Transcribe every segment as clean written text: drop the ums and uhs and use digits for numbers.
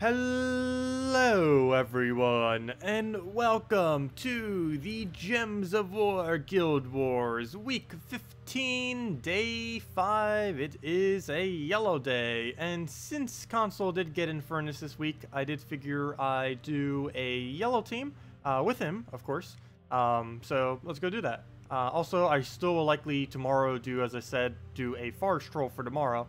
Hello everyone, and welcome to the Gems of War Guild Wars, week 15, day 5. It is a yellow day, and since console did get Infernus this week, I did figure I'd do a yellow team, with him, of course. So let's go do that. Also, I still will likely tomorrow do, as I said, do a forest troll for tomorrow.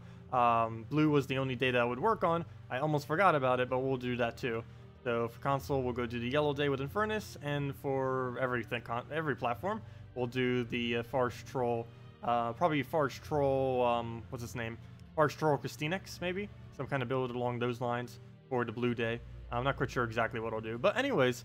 Blue was the only day that I would work on. I almost forgot about it, but we'll do that too. So for console, we'll go do the yellow day with Infernus, and for everything, every platform, we'll do the forest troll, probably forest troll, what's its name? Forest troll KrissTigger, maybe? Some kind of build along those lines for the blue day. I'm not quite sure exactly what I'll do. But anyways,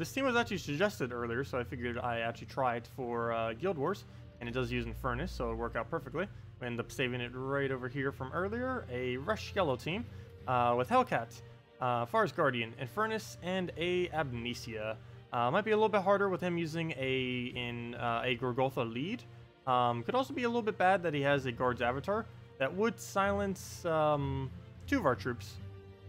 this team was actually suggested earlier, so I figured I actually try it for Guild Wars, and it does use Infernus, so it'll work out perfectly. We end up saving it right over here from earlier. A Rush Yellow team with Hellcat, Forest Guardian, Infernus, and a Amnesia. Might be a little bit harder with him using a Gorgotha lead. Could also be a little bit bad that he has a Guard's Avatar that would silence 2 of our troops.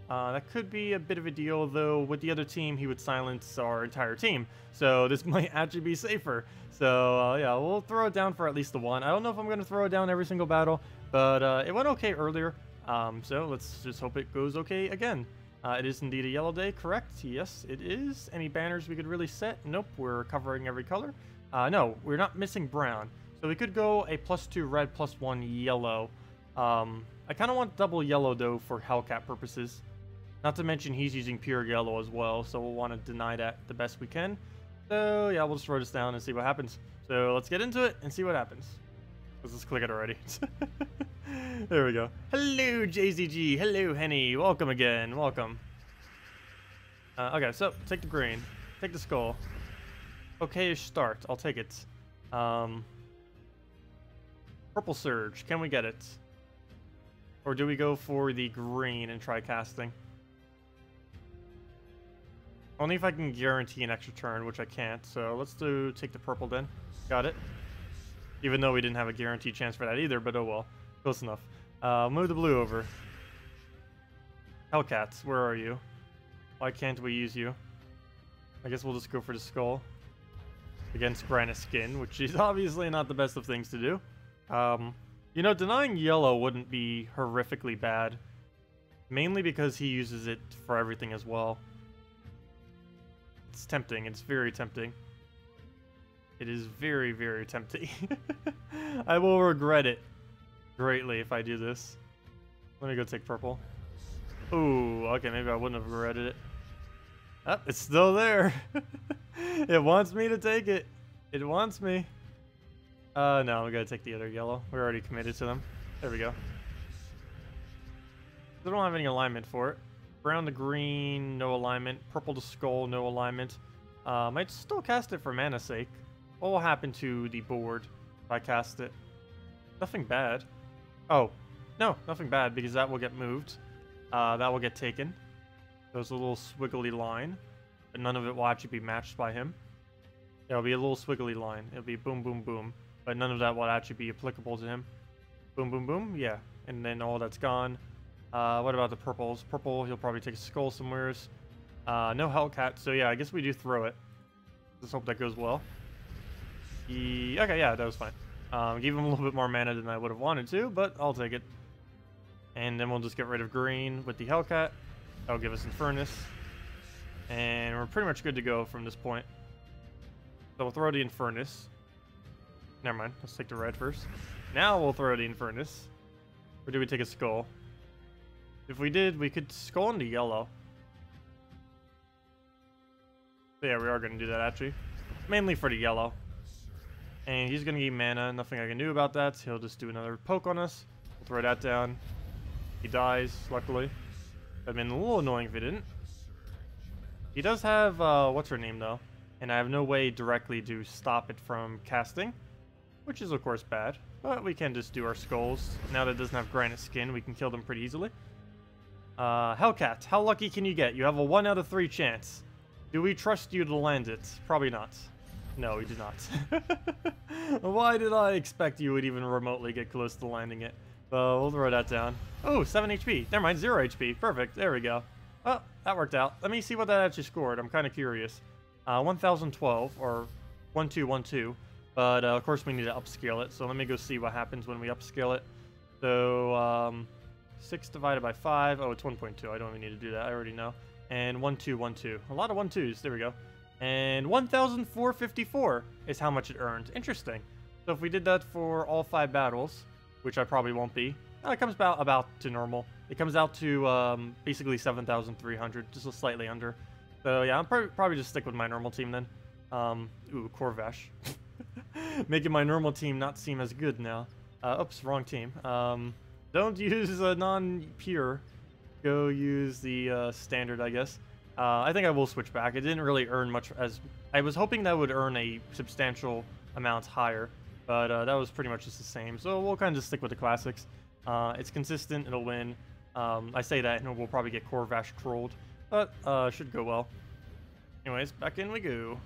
That could be a bit of a deal, though with the other team, he would silence our entire team. So this might actually be safer. So yeah, we'll throw it down for at least the one. I don't know if I'm going to throw it down every single battle, but it went okay earlier. So let's just hope it goes okay again. It is indeed a yellow day, correct? Yes, it is. Any banners we could really set? Nope, we're covering every color. No, we're not missing brown. So we could go a +2 red, +1 yellow. I kind of want double yellow, though, for Hellcat purposes. Not to mention he's using pure yellow as well, so we'll want to deny that the best we can. So yeah, we'll just throw this down and see what happens. So let's get into it and see what happens. Let's just click it already. There we go. Hello, JZG. Hello, Henny. Welcome again. Welcome. Okay, so take the green. Take the skull. Okay-ish start. I'll take it. Purple Surge. Can we get it? Or do we go for the green and try casting? Only if I can guarantee an extra turn, which I can't. So let's take the purple then. Got it. Even though we didn't have a guaranteed chance for that either, but oh well. Close enough. Move the blue over. Hellcats, where are you? Why can't we use you? I guess we'll just go for the skull. Against granite skin, which is obviously not the best of things to do. You know, denying yellow wouldn't be horrifically bad. Mainly because he uses it for everything as well. It's tempting. It's very tempting. It is very, very tempting. I will regret it greatly if I do this. Let me go take purple. Ooh, okay, maybe I wouldn't have regretted it. Oh, it's still there. It wants me to take it. It wants me. No, we gotta take the other yellow. We're already committed to them. There we go. They don't have any alignment for it. Brown to green, no alignment. Purple to skull, no alignment. Might still cast it for mana's sake. What will happen to the board if I cast it? Nothing bad. Oh, no, nothing bad because that will get moved. That will get taken. There's a little swiggly line, but none of it will actually be matched by him. There'll be a little swiggly line. It'll be boom, boom, boom, but none of that will actually be applicable to him. Boom, boom, boom, yeah. And then all that's gone. What about the purples? Purple, he'll probably take a skull somewheres. No Hellcat, so yeah, I guess we do throw it. Let's hope that goes well. Okay, yeah, that was fine. Gave him a little bit more mana than I would have wanted to, but I'll take it. And then we'll just get rid of green with the Hellcat. That'll give us Infernus. And we're pretty much good to go from this point. So we'll throw the Infernus. Never mind, let's take the red first. Now we'll throw the Infernus. Or do we take a skull? If we did, we could skull into yellow. So yeah, we are going to do that actually. Mainly for the yellow. And he's going to get mana. Nothing I can do about that. He'll just do another poke on us. We'll throw that down. He dies, luckily. That'd been a little annoying if he didn't. He does have, what's her name though? And I have no way directly to stop it from casting. Which is of course bad. But we can just do our skulls. Now that it doesn't have granite skin, we can kill them pretty easily. Hellcat, how lucky can you get? You have a 1 out of 3 chance. Do we trust you to land it? Probably not. No, we do not. Why did I expect you would even remotely get close to landing it? We'll throw that down. Oh, 7 HP. Never mind, 0 HP. Perfect. There we go. Oh, that worked out. Let me see what that actually scored. I'm kind of curious. 1012 or 1212. But of course we need to upscale it. So let me go see what happens when we upscale it. So 6 divided by 5. Oh, it's 1.2. I don't even need to do that. I already know. And 1212. A lot of 1-2s. There we go. And 1,454 is how much it earned. Interesting. So if we did that for all 5 battles, which I probably won't be, it comes about to normal. It comes out to basically 7,300, just slightly under. So yeah, I'll probably just stick with my normal team then. Ooh, Corvash. Making my normal team not seem as good now. Oops, wrong team. Don't use a non-pure. Go use the standard, I guess. I think I will switch back. It didn't really earn much as... I was hoping that would earn a substantial amount higher, but that was pretty much just the same. So we'll kind of just stick with the classics. It's consistent, it'll win. I say that, and we'll probably get Corvash trolled, but should go well. Anyways, back in we go.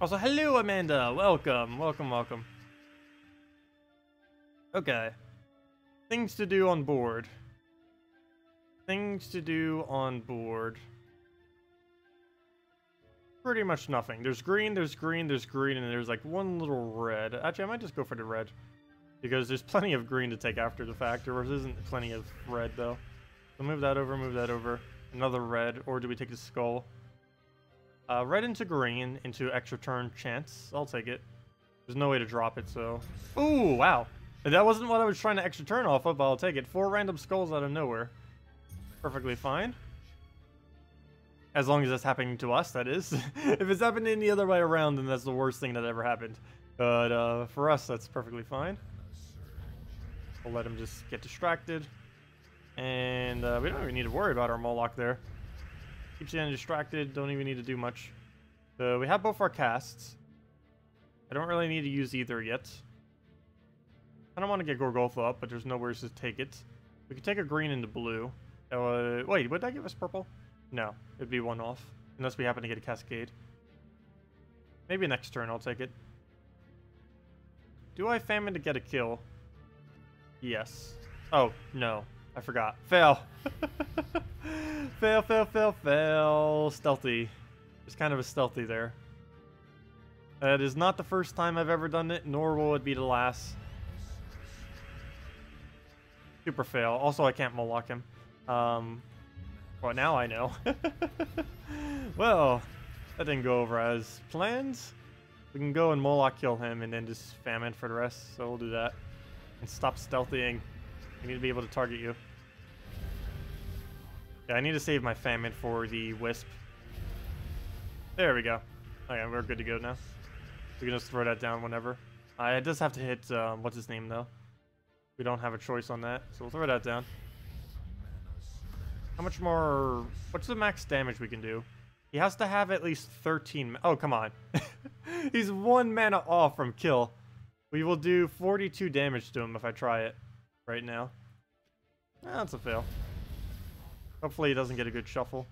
Also, hello, Amanda. Welcome, welcome, welcome. Okay. Things to do on board. Things to do on board. Pretty much nothing. There's green, there's green, there's green, and there's like one little red. Actually, I might just go for the red. Because there's plenty of green to take after the fact. There isn't plenty of red, though. So move that over, move that over. Another red, or do we take the skull? Red into green, into extra turn chance. I'll take it. There's no way to drop it, so... Ooh, wow. That wasn't what I was trying to extra turn off of, but I'll take it. 4 random skulls out of nowhere. Perfectly fine. As long as that's happening to us, that is. If it's happening the other way around, then that's the worst thing that ever happened. But for us, that's perfectly fine. We'll let him just get distracted. And we don't even need to worry about our Moloch there. Keeps getting distracted, don't even need to do much. So we have both our casts. I don't really need to use either yet. I don't want to get Gorgolfa up, but there's nowhere to take it. We could take a green into blue. Wait, would that give us purple? No, it'd be 1 off. Unless we happen to get a Cascade. Maybe next turn I'll take it. Do I famine to get a kill? Yes. Oh, no. I forgot. Fail. Fail, fail, fail, fail. Stealthy. There's kind of a stealthy there. That is not the first time I've ever done it, nor will it be the last. Super fail. Also, I can't Moloch him. Well, now I know. Well, that didn't go over as planned. We can go and Moloch kill him and then just famine for the rest, so we'll do that. And stop stealthying. I need to be able to target you. Yeah, I need to save my famine for the wisp. There we go. Okay, we're good to go now. We can just throw that down whenever. It does have to hit, what's his name, though? We don't have a choice on that, so we'll throw that down. How much more... What's the max damage we can do? He has to have at least 13... Oh, come on. He's 1 mana off from kill. We will do 42 damage to him if I try it right now. That's a fail. Hopefully he doesn't get a good shuffle.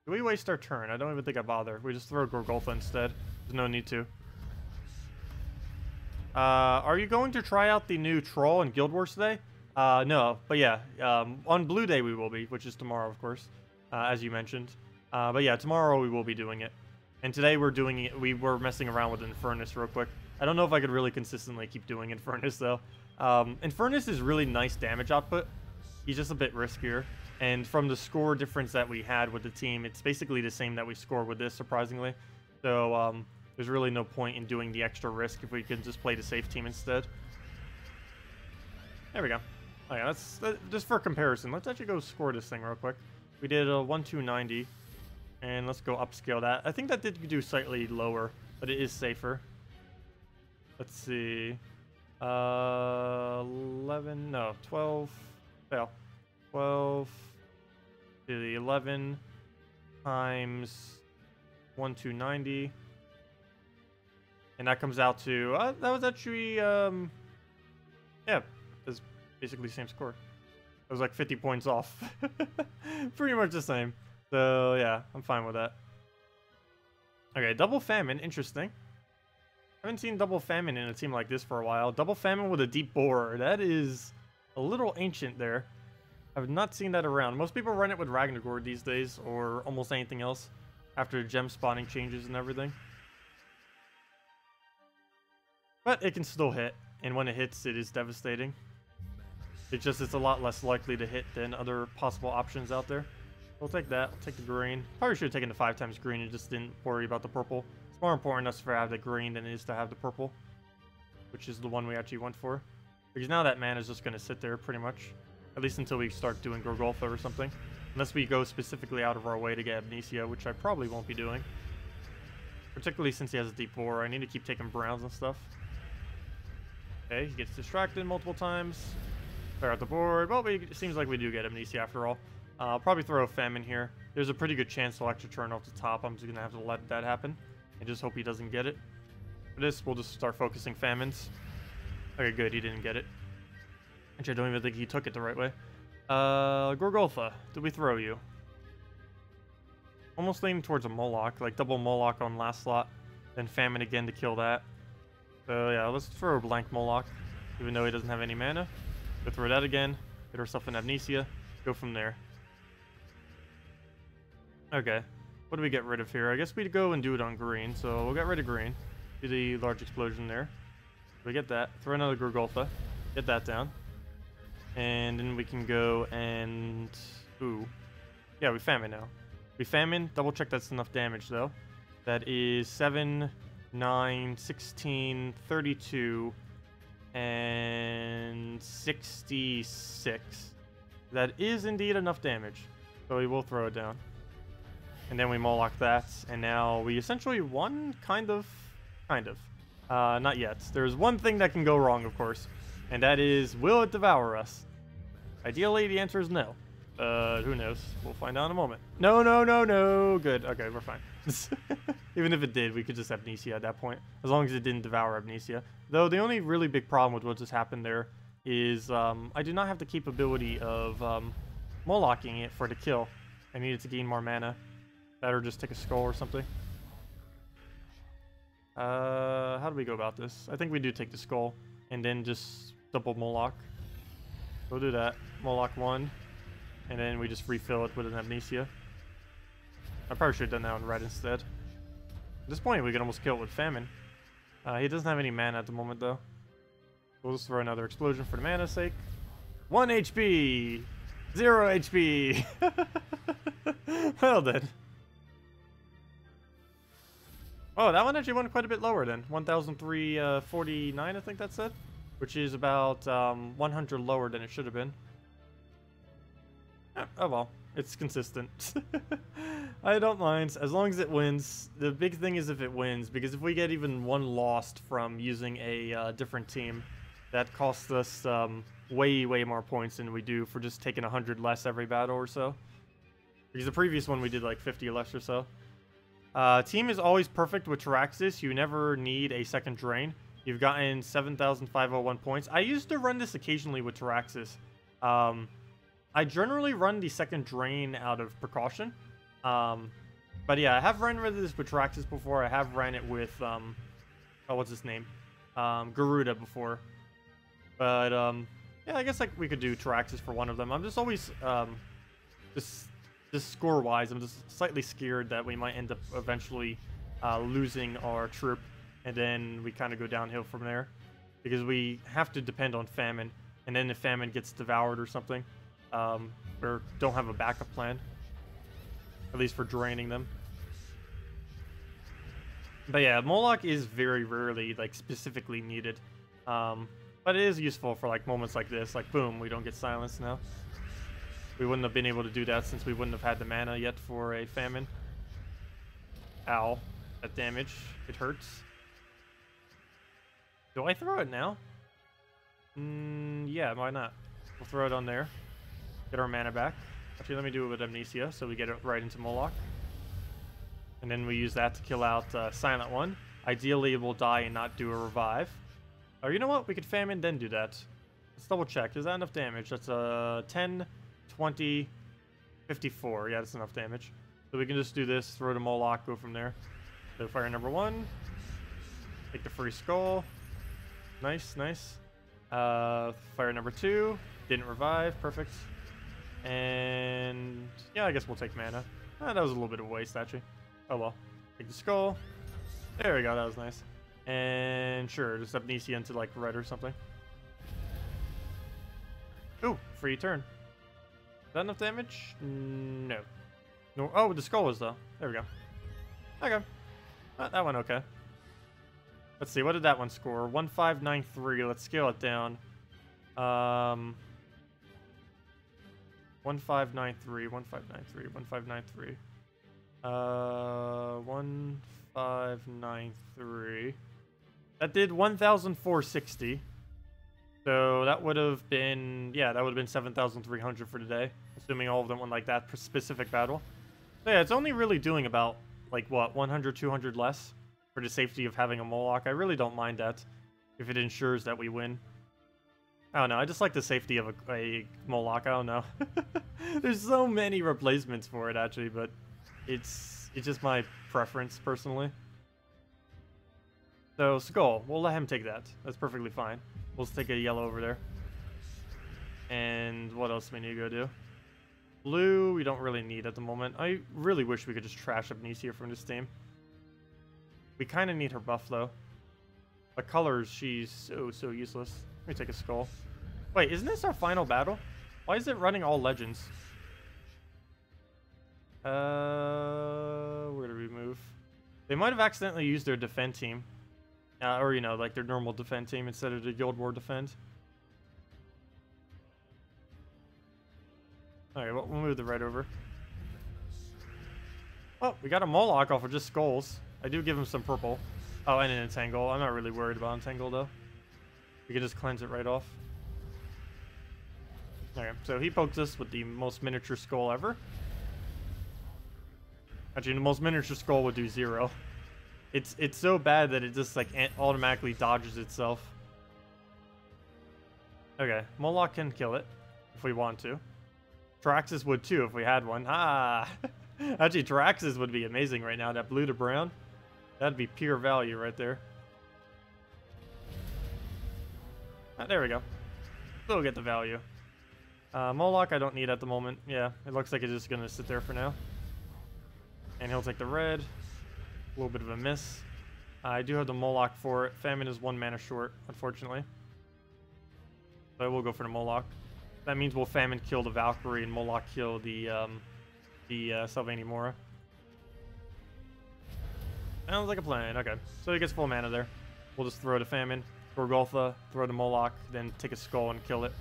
Do we waste our turn? I don't even think I bother. We just throw Gorgolfa instead. There's no need to. Are you going to try out the new Troll in Guild Wars today? No, but yeah, on Blue Day we will be, which is tomorrow, of course, as you mentioned. But yeah, tomorrow we will be doing it. And today we're doing it, we were messing around with Infernus real quick. I don't know if I could really consistently keep doing Infernus, though. Infernus is really nice damage output. He's just a bit riskier. And from the score difference that we had with the team, it's basically the same that we score with this, surprisingly. So, there's really no point in doing the extra risk if we can just play the safe team instead. There we go. Oh yeah, just for comparison, let's actually go score this thing real quick. We did a 1290, and let's go upscale that. I think that did do slightly lower, but it is safer. Let's see. 11, no, 12, fail. 12 to the 11 times 1290. And that comes out to, that was actually, yeah, that's basically the same score. It was like 50 points off. Pretty much the same. So, yeah, I'm fine with that. Okay, double famine, interesting. I haven't seen double famine in a team like this for a while. Double famine with a deep borer, that is a little ancient there. I've not seen that around. Most people run it with Ragnargord these days, or almost anything else, after gem spawning changes and everything. But it can still hit, and when it hits, it is devastating. It's a lot less likely to hit than other possible options out there. We'll take that. We'll take the green. Probably should have taken the 5 times green and just didn't worry about the purple. It's more important us to have the green than it is to have the purple, which is the one we actually went for. Because now that mana is just going to sit there pretty much. At least until we start doing Gorgolfa or something. Unless we go specifically out of our way to get Amnesia, which I probably won't be doing. Particularly since he has a deep bore. I need to keep taking browns and stuff. Okay, he gets distracted multiple times. Clear out the board. Well, it seems like we do get Amnesia after all. I'll probably throw a Famine here. There's a pretty good chance he'll actually turn off the top. I'm just going to have to let that happen. And just hope he doesn't get it. For this, we'll just start focusing Famines. Okay, good. He didn't get it. Actually, I don't even think he took it the right way. Gorgolfa, did we throw you? Almost leaning towards a Moloch. Like, double Moloch on last slot. Then Famine again to kill that. So, yeah, let's throw a blank Moloch. Even though he doesn't have any mana. We'll throw that again. Get ourselves an Amnesia. Go from there. Okay, what do we get rid of here? I guess we'd go and do it on green, so we'll get rid of green. Do the large explosion there. We get that. Throw another Gorgolfa. Get that down. And then we can go and... Ooh. Yeah, we Famine now. We Famine. Double check that's enough damage, though. That is 7, 9, 16, 32, and 66. That is indeed enough damage. So we will throw it down. And then we Moloch that, and now we essentially won, kind of. Not yet. There's one thing that can go wrong, of course, and that is, will it devour us? Ideally, the answer is no. Who knows? We'll find out in a moment. No, no, no, no. Good. Okay, we're fine. Even if it did, we could just Amnesia at that point, as long as it didn't devour Amnesia. Though the only really big problem with what just happened there is I do not have the capability of Moloching it for the kill. I needed to gain more mana. That or just take a skull or something. How do we go about this? I think we do take the skull and then just double Moloch. We'll do that. Moloch 1. And then we just refill it with an Amnesia. I probably should have done that on red instead. At this point, we can almost kill it with Famine. He doesn't have any mana at the moment, though. We'll just throw another explosion for the mana's sake. 1 HP! 0 HP! Well then. Oh, that one actually went quite a bit lower then. 1,349, I think that said. Which is about 100 lower than it should have been. Oh well, it's consistent. I don't mind, as long as it wins. The big thing is if it wins, because if we get even one lost from using a different team, that costs us way more points than we do for just taking 100 less every battle or so. Because the previous one we did like 50 less or so. Team is always perfect with Taraxis. You never need a second drain. You've gotten 7,501 points. I used to run this occasionally with Taraxis. I generally run the second drain out of precaution. But yeah, I have run this with Taraxis before. I have ran it with, oh, what's his name? Garuda before. But, yeah, I guess like we could do Taraxis for one of them. I'm just always, just score-wise, I'm just slightly scared that we might end up eventually losing our troop, and then we kind of go downhill from there, because we have to depend on Famine, and then if Famine gets devoured or something, we don't have a backup plan, at least for draining them. But yeah, Moloch is very rarely like specifically needed, but it is useful for like moments like this, like boom, we don't get silenced now. We wouldn't have been able to do that since we wouldn't have had the mana yet for a Famine. Ow. That damage. It hurts. Do I throw it now? Yeah, why not? We'll throw it on there. Get our mana back. Actually, let me do it with Amnesia so we get it right into Moloch. And then we use that to kill out Silent One. Ideally, it will die and not do a revive. Oh, you know what? We could Famine, then do that. Let's double check. Is that enough damage? That's 10... 20, 54. Yeah, that's enough damage. So we can just do this, throw the Moloch, go from there. So fire number 1. Take the free skull. Nice, nice. Fire number 2. Didn't revive. Perfect. And yeah, I guess we'll take mana. That was a little bit of a waste, actually. Oh well. Take the skull. There we go. That was nice. And sure, just Amnesia into like red or something. Ooh, free turn. Is that enough damage? No. No. Oh, the skull was though. There we go. Okay. That one okay. Let's see. What did that one score? 1593. Let's scale it down. 1593. 1593. 1593. 1593. That did 1,460. So that would have been, yeah, that would have been 7,300 for today, assuming all of them went like that specific battle. So yeah, it's only really doing about, like, what, 100, 200 less for the safety of having a Moloch. I really don't mind that if it ensures that we win. I don't know, I just like the safety of a Moloch, I don't know. There's so many replacements for it, actually, but it's just my preference, personally. So, Skull, we'll let him take that. That's perfectly fine. We'll just take a yellow over there. And what else do we need to go do? Blue, we don't really need at the moment. I really wish we could just trash Amnesia from this team. We kind of need her buff, though. But colors, she's so useless. Let me take a skull. Wait, isn't this our final battle? Why is it running all legends? Where do we move? They might have accidentally used their defend team. Or, you know, like their normal defend team instead of the Guild War defend. Alright, well, we'll move the red over. Oh, we got a Moloch off of just skulls. I do give him some purple. Oh, and an Entangle. I'm not really worried about Entangle, though. We can just cleanse it right off. Okay, so he pokes us with the most miniature skull ever. Actually, the most miniature skull would do 0. It's so bad that it just like automatically dodges itself. Okay, Moloch can kill it if we want to. Traxxas would too if we had one. Ah, actually Traxxas would be amazing right now. That blue to brown, that'd be pure value right there. There we go. Still get the value. Moloch I don't need at the moment. Yeah, it looks like it's just gonna sit there for now. And he'll take the red. A little bit of a miss. I do have the Moloch for it. Famine is 1 mana short, unfortunately. So I will go for the Moloch. That means we'll Famine kill the Valkyrie and Moloch kill the Sylvania Mora. Sounds like a plan. Okay, so he gets full mana there. We'll just throw the Famine, Gorgoltha, throw the Moloch, then take a skull and kill it.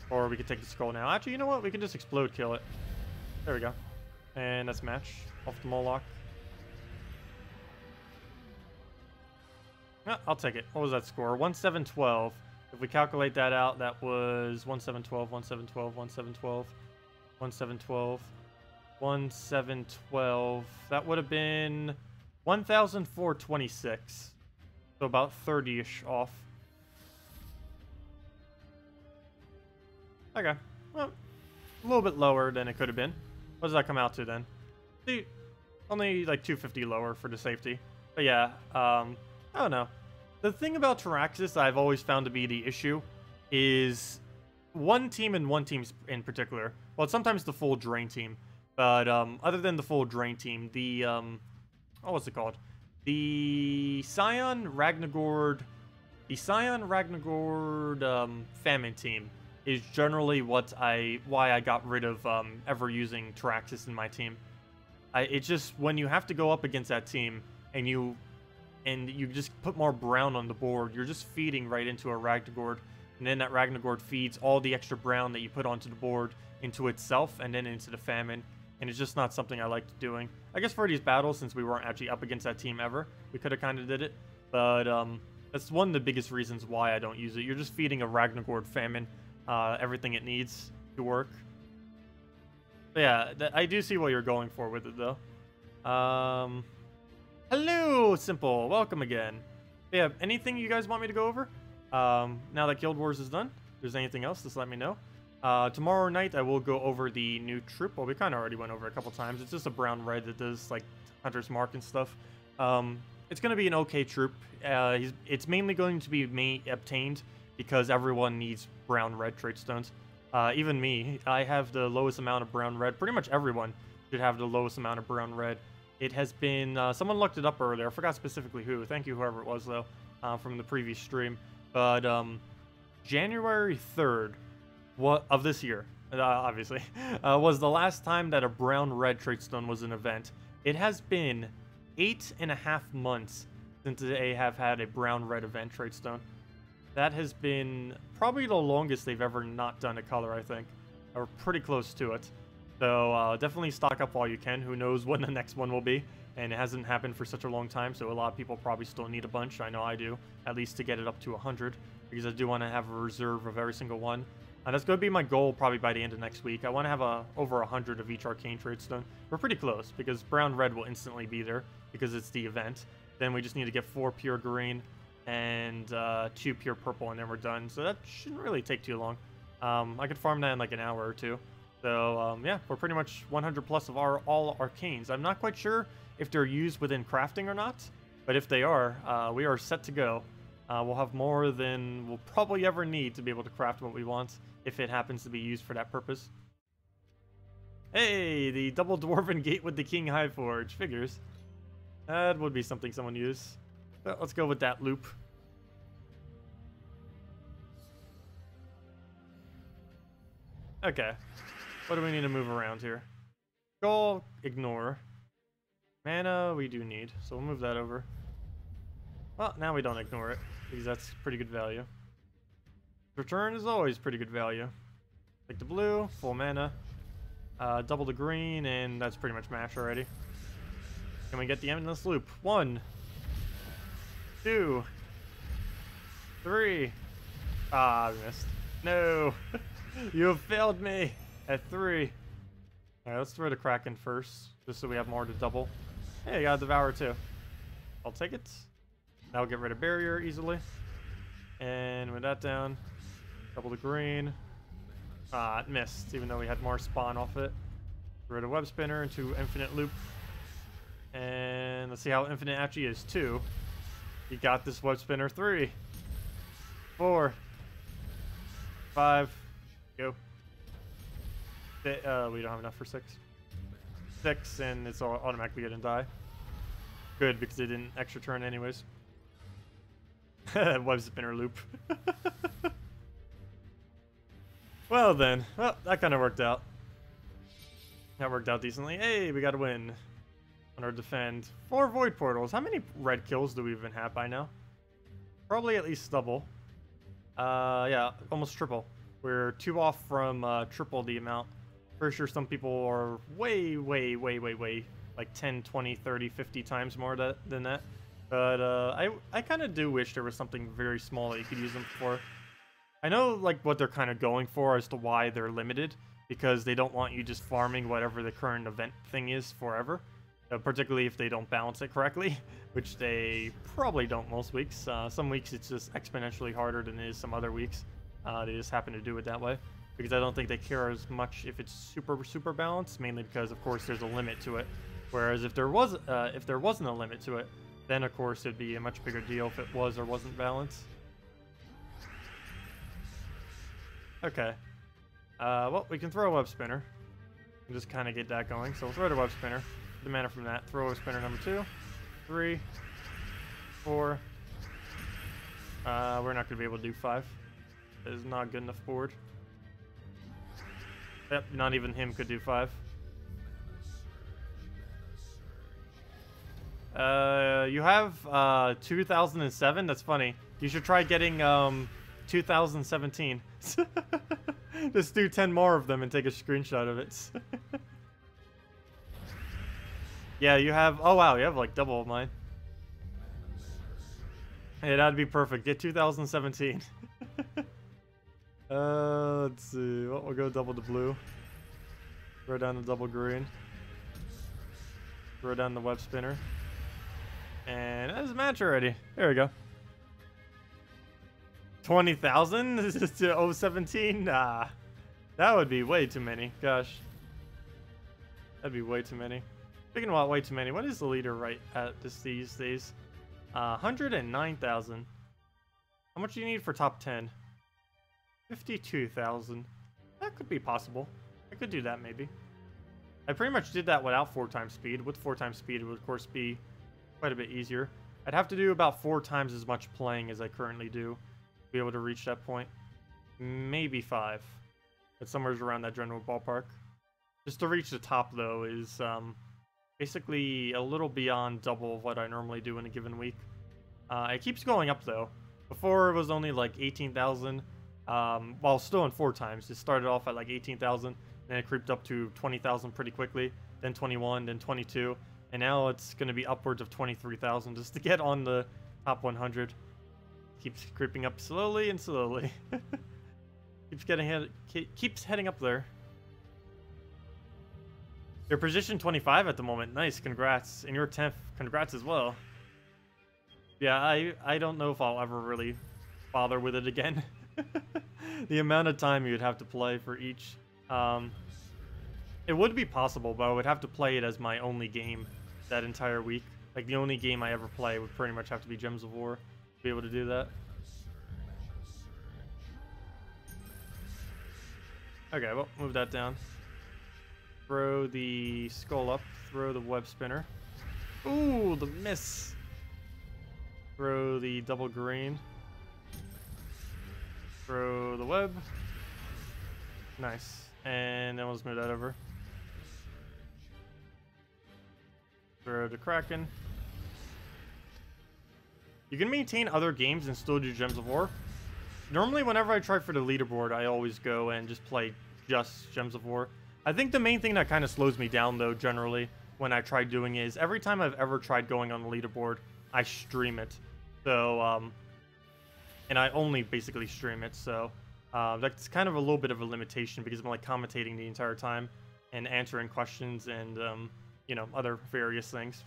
Or we could take the skull now. Actually, you know what? We can just explode kill it. There we go. And that's match off the Moloch. I'll take it. What was that score? 1712. If we calculate that out, that was 1712, 1712, 1712, 1712, 1712. That would have been 1,426. So about 30-ish off. Okay. Well, a little bit lower than it could have been. What does that come out to then? See, only like 250 lower for the safety. But yeah, I don't know. The thing about Traxxas I've always found to be the issue is one team and one team in particular. Well, it's sometimes the full Drain team, but other than the full Drain team, the oh, what's it called? The Scion Ragnagord Famine team is generally why I got rid of ever using Traxxas in my team. It's just when you have to go up against that team and you just put more brown on the board, you're just feeding right into a Ragnagord, and then that Ragnagord feeds all the extra brown that you put onto the board into itself and then into the Famine, and it's just not something I liked doing. I guess for these battles, since we weren't actually up against that team ever, we could have kind of did it, but that's one of the biggest reasons why I don't use it. You're just feeding a Ragnagord Famine everything it needs to work. But yeah, I do see what you're going for with it, though. Hello, Simple. Welcome again. Yeah, anything you guys want me to go over? Now that Guild Wars is done, if there's anything else, just let me know. Tomorrow night, I will go over the new troop. Well, we kind of already went over it a couple times. It's just a brown red that does, like, Hunter's Mark and stuff. It's going to be an okay troop. It's mainly going to be obtained because everyone needs brown-red trait stones. Even me, I have the lowest amount of brown-red. Pretty much everyone should have the lowest amount of brown-red. It has been, someone looked it up earlier. I forgot specifically who. Thank you, whoever it was, though, from the previous stream. But January 3rd of this year, obviously, was the last time that a brown-red trait stone was an event. It has been 8.5 months since they have had a brown-red event trait stone. That has been probably the longest they've ever not done a color, I think. Or pretty close to it. So definitely stock up while you can. Who knows when the next one will be. And it hasn't happened for such a long time, so a lot of people probably still need a bunch. I know I do, at least to get it up to 100. Because I do want to have a reserve of every single one. And that's going to be my goal probably by the end of next week. I want to have over 100 of each arcane trait stone. We're pretty close, because brown-red will instantly be there, because it's the event. Then we just need to get 4 pure green and 2 pure purple, and then we're done. So that shouldn't really take too long. I could farm that in like an hour or two. So yeah, we're pretty much 100 plus of all arcanes. I'm not quite sure if they're used within crafting or not, but if they are, we are set to go. We'll have more than we'll probably ever need to be able to craft what we want, if it happens to be used for that purpose. Hey, the double dwarven gate with the King High Forge. Figures. That would be something someone use. But let's go with that loop. Okay. What do we need to move around here? Goal, ignore. Mana, we do need. So we'll move that over. Well, now we don't ignore it, because that's pretty good value. Return is always pretty good value. Take the blue, full mana. Double the green, and that's pretty much match already. Can we get the endless loop? 1, 2, 3. Ah, I missed. No! You have failed me at 3. Alright, let's throw the Kraken first, just so we have more to double. Hey, I got a Devour too. I'll take it. That'll get rid of barrier easily. And with that down, double the green. Ah, it missed, even though we had more spawn off it. Get rid of web spinner into infinite loop. And let's see how infinite actually is. 2. You got this web spinner. 3, 4, 5. Go. We don't have enough for 6. 6, and it's all automatically gonna die. Good, because they didn't extra turn anyways. Web spinner loop. Well then, well, that kind of worked out. That worked out decently. Hey, we got a win on our defend. 4 void portals. How many red kills do we even have by now? Probably at least double. Yeah, almost triple. We're 2 off from triple the amount. Pretty sure some people are way, like 10, 20, 30, 50 times more than that. But I kind of do wish there was something very small that you could use them for. I know like what they're kind of going for as to why they're limited, because they don't want you just farming whatever the current event thing is forever. Particularly if they don't balance it correctly, which they probably don't most weeks. Some weeks it's just exponentially harder than it is some other weeks. They just happen to do it that way. Because I don't think they care as much if it's super balanced, mainly because of course there's a limit to it. Whereas if there wasn't a limit to it, then of course it'd be a much bigger deal if it was or wasn't balanced. Okay. Well, we can throw a web spinner and just kind of get that going. So we'll throw the web spinner. The mana from that. Throw a web spinner number 2, 3, 4. We're not going to be able to do 5. That is not good enough board. Yep, not even him could do 5. You have 2007. That's funny. You should try getting 2017. Just do 10 more of them and take a screenshot of it. Yeah, you have... Oh, wow. You have, like, double of mine. Hey, that'd be perfect. Get 2017. Let's see. Well, we'll go double the blue. Throw down the double green. Throw down the web spinner. And that's a match already. There we go. 20,000 to 017? Nah. That would be way too many. Gosh. That'd be way too many. Speaking about way too many, what is the leader right at these days? 109,000. How much do you need for top 10? 52,000. That could be possible. I could do that maybe. I pretty much did that without 4 times speed. With 4 times speed, it would of course be quite a bit easier. I'd have to do about 4 times as much playing as I currently do to be able to reach that point. Maybe 5. But somewhere around that general ballpark. Just to reach the top, though, is basically a little beyond double of what I normally do in a given week. It keeps going up, though. Before, it was only like 18,000. While still in 4 times. It started off at like 18,000. Then it creeped up to 20,000 pretty quickly. Then 21, then 22. And now it's going to be upwards of 23,000 just to get on the top 100. Keeps creeping up slowly and slowly. Keeps heading up there. You're position 25 at the moment. Nice, congrats. And you're 10th. Congrats as well. Yeah, I don't know if I'll ever really bother with it again. The amount of time you'd have to play for each. It would be possible, but I would have to play it as my only game that entire week. Like, the only game I ever play would pretty much have to be Gems of War to be able to do that. Okay, well, move that down. Throw the skull up. Throw the web spinner. Ooh, the miss. Throw the double green. Throw the web. Nice. And then we'll just move that over. Throw the Kraken. You can maintain other games and still do Gems of War. Normally, whenever I try for the leaderboard, I always go and just play just Gems of War. I think the main thing that kind of slows me down, though, generally, when I try doing it is every time I've ever tried going on the leaderboard, I stream it. So, and I only basically stream it, so that's kind of a little bit of a limitation because I'm like commentating the entire time and answering questions and, you know, other various things.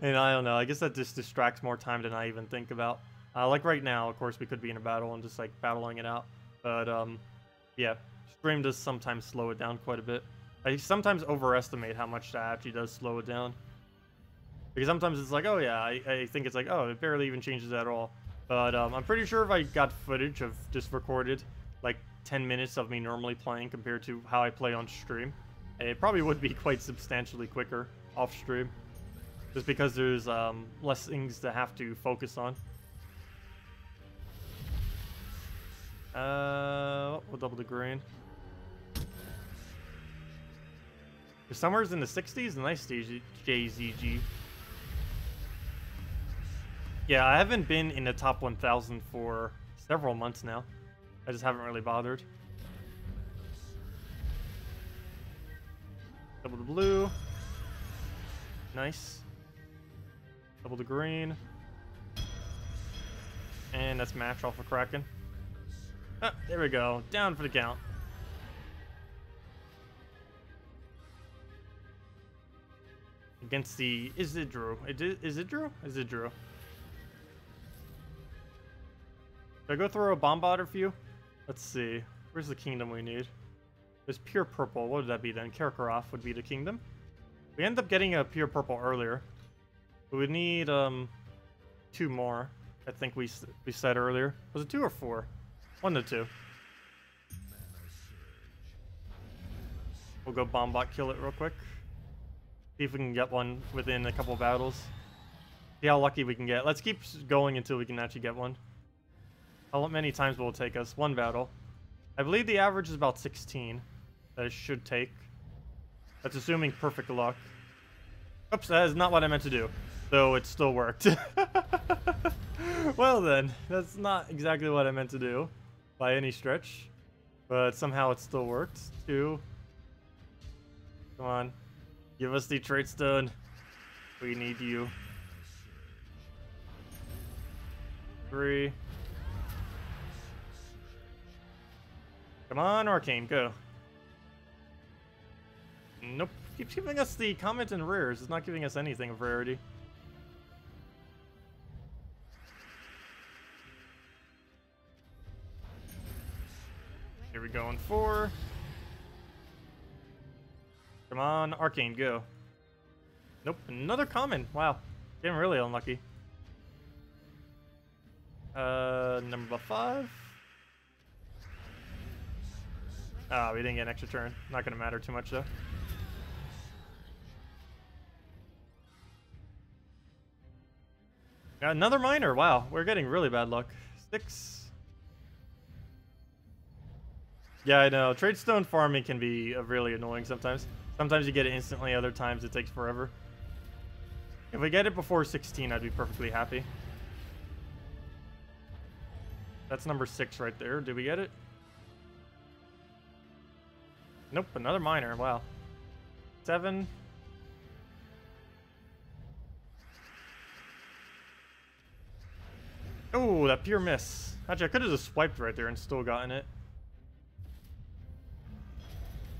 And I don't know, I guess that just distracts more time than I even think about. Like right now, of course, we could be in a battle and just like battling it out. But yeah, stream does sometimes slow it down quite a bit. I sometimes overestimate how much that actually does slow it down. Because sometimes it's like, oh yeah, I think it's like, oh, it barely even changes at all. But I'm pretty sure if I got footage of just recorded like 10 minutes of me normally playing compared to how I play on stream, it probably would be quite substantially quicker off stream. Just because there's less things to have to focus on. We'll double the green. If somewhere's in the 60s, nice JZG. Yeah, I haven't been in the top 1,000 for several months now. I just haven't really bothered. Double the blue. Nice. Double the green. And that's match off of Kraken. Ah, there we go. Down for the count. Against the Isidru. Isidru? Isidru. Should I go throw a bomb botter for you? Let's see. Where's the kingdom we need? There's pure purple. What would that be then? Karkaroff would be the kingdom. We ended up getting a pure purple earlier. But we need 2 more. I think we said earlier. Was it 2 or 4? 1 to 2. We'll go Bombot kill it real quick. See if we can get one within a couple battles. See how lucky we can get. Let's keep going until we can actually get one. How many times will it take us? 1 battle. I believe the average is about 16 that it should take. That's assuming perfect luck. Oops, that is not what I meant to do. Though it still worked. Well then, that's not exactly what I meant to do. By any stretch. But somehow it still worked. 2. Come on. Give us the trait stone. We need you. 3. Come on, Arcane, go. Nope. Keeps giving us the comment and rares. It's not giving us anything of rarity. Here we go in 4. Come on, Arcane, go. Nope, another common. Wow, getting really unlucky. Number 5. Oh, we didn't get an extra turn. Not gonna matter too much though. Another miner. Wow, we're getting really bad luck. 6. Yeah, I know. Tradestone farming can be really annoying sometimes. Sometimes you get it instantly, other times it takes forever. If we get it before 16, I'd be perfectly happy. That's number 6 right there. Did we get it? Nope, another miner. Wow. 7. Oh, that pure miss. Actually, I could have just swiped right there and still gotten it.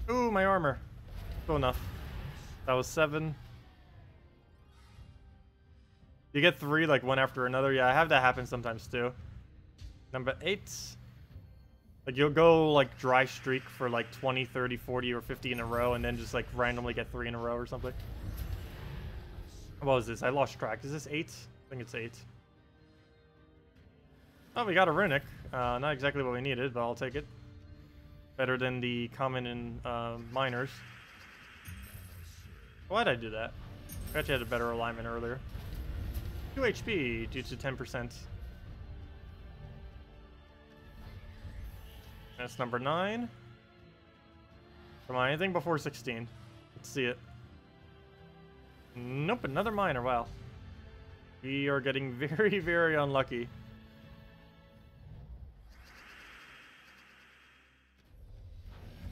Ooh, my armor. Still enough. That was 7. You get 3, like, one after another. Yeah, I have that happen sometimes, too. Number 8. Like, you'll go, like, dry streak for, like, 20, 30, 40, or 50 in a row, and then just, like, randomly get 3 in a row or something. What was this? I lost track. Is this 8? I think it's 8. Oh, we got a runic. Not exactly what we needed, but I'll take it. Better than the common and miners. Why'd I do that? I actually had a better alignment earlier. 2 HP due to 10%. That's number 9. Come on, anything before 16. Let's see it. Nope, another miner. Wow. We are getting very, very unlucky.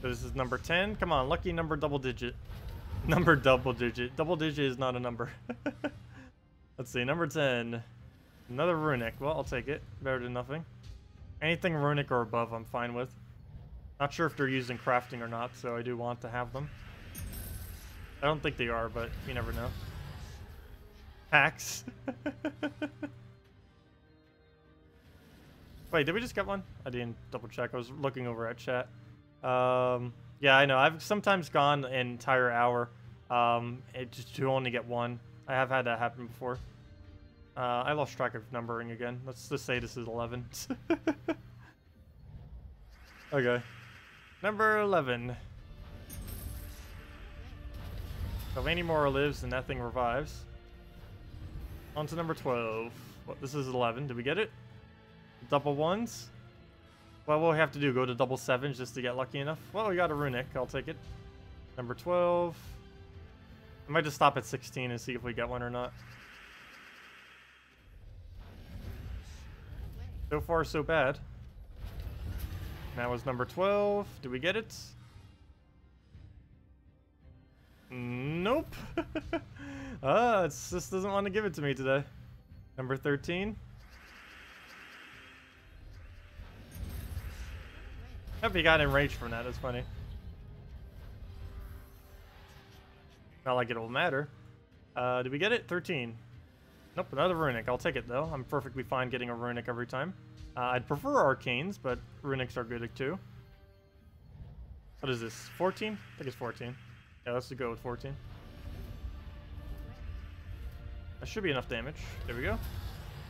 So this is number 10. Come on, lucky number double digit. Number double digit. Double digit is not a number. Let's see, number 10. Another runic. Well, I'll take it. Better than nothing. Anything runic or above, I'm fine with. Not sure if they're used in crafting or not, so I do want to have them. I don't think they are, but you never know. Hacks. Wait, did we just get one? I didn't double check. I was looking over at chat. Yeah, I know. I've sometimes gone an entire hour just to only get one. I have had that happen before. I lost track of numbering again. Let's just say this is 11. Okay. Number 11. So if any more lives, then that thing revives. On to number 12. What, this is 11. Did we get it? Double 1s? Well, what we have to do, go to double 7s just to get lucky enough? Well, we got a runic. I'll take it. Number 12. I might just stop at 16 and see if we get one or not. So far, so bad. That was number 12. Did we get it? Nope. It just doesn't want to give it to me today. Number 13. Hope he got enraged from that. That's funny. Not like it'll matter. Did we get it? 13. Nope, another runic. I'll take it, though. I'm perfectly fine getting a runic every time. I'd prefer arcanes, but runics are good, too. What is this? 14? I think it's 14. Yeah, let's go with 14. That should be enough damage. There we go.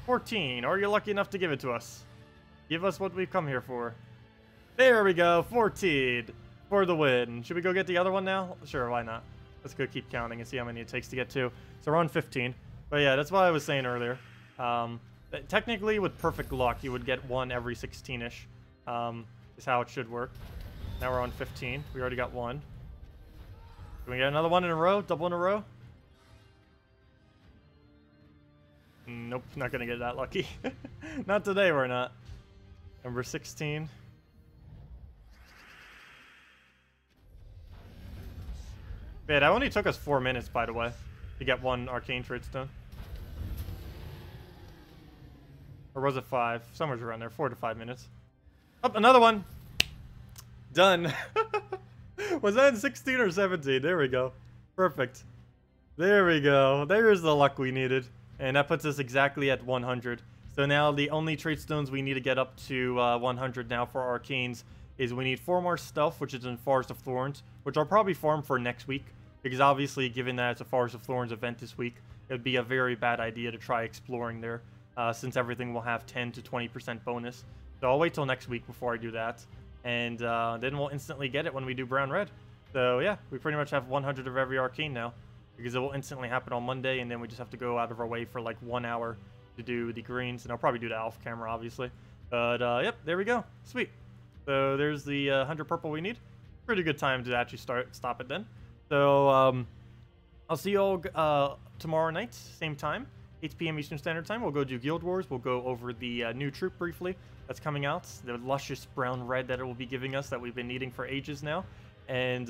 14. Are you lucky enough to give it to us? Give us what we've come here for. There we go. 14 for the win. Should we go get the other one now? Sure, why not? Let's go keep counting and see how many it takes to get to. So we're on 15. But yeah, that's what I was saying earlier. Technically, with perfect luck, you would get one every 16-ish. Is how it should work. Now we're on 15. We already got one. Can we get another one in a row? Double in a row? Nope, not gonna get that lucky. Not today, we're not. Number 16. Yeah, that only took us 4 minutes, by the way, to get one arcane tradestone. Or was it 5? Somewhere around there. 4 to 5 minutes. Oh, another one! Done. Was that in 16 or 17? There we go. Perfect. There we go. There's the luck we needed. And that puts us exactly at 100. So now the only tradestones we need to get up to 100 now for arcanes is we need 4 more stealth, which is in Forest of Thorns, which I'll probably farm for next week. Because obviously, given that it's a Forest of Thorns event this week, it would be a very bad idea to try exploring there, since everything will have 10 to 20% bonus. So I'll wait till next week before I do that. and then we'll instantly get it when we do brown-red. So yeah, we pretty much have 100 of every arcane now, because it will instantly happen on Monday, and then we just have to go out of our way for like 1 hour to do the greens, and I'll probably do that off camera, obviously. But yep, there we go. Sweet. So there's the 100 purple we need. Pretty good time to actually stop it then. So I'll see you all tomorrow night, same time, 8 p.m. Eastern Standard Time. We'll go do Guild Wars. We'll go over the new troop briefly that's coming out, the luscious brown-red that it will be giving us that we've been needing for ages now. And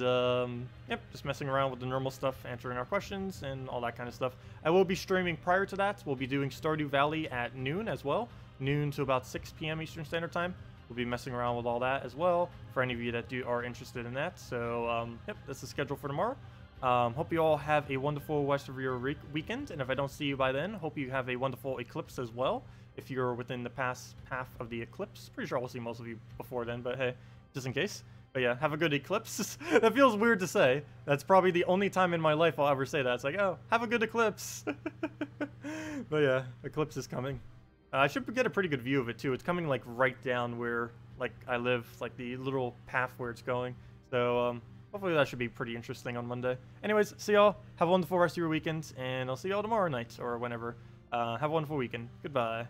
yep, just messing around with the normal stuff, answering our questions and all that kind of stuff. I will be streaming prior to that. We'll be doing Stardew Valley at noon as well, noon to about 6 p.m. Eastern Standard Time. We'll be messing around with all that as well for any of you that are interested in that. So yep, that's the schedule for tomorrow. Hope you all have a wonderful rest of your weekend, and if I don't see you by then, hope you have a wonderful eclipse as well. If you're within the path of the eclipse, pretty sure I'll see most of you before then, but hey, just in case. But yeah, have a good eclipse. That feels weird to say. That's probably the only time in my life I'll ever say that. It's like, oh, have a good eclipse. But yeah, eclipse is coming. I should get a pretty good view of it too. It's coming like right down where like I live, like the little path where it's going. So hopefully that should be pretty interesting on Monday. Anyways, see y'all. Have a wonderful rest of your weekend, and I'll see y'all tomorrow night or whenever. Have a wonderful weekend. Goodbye.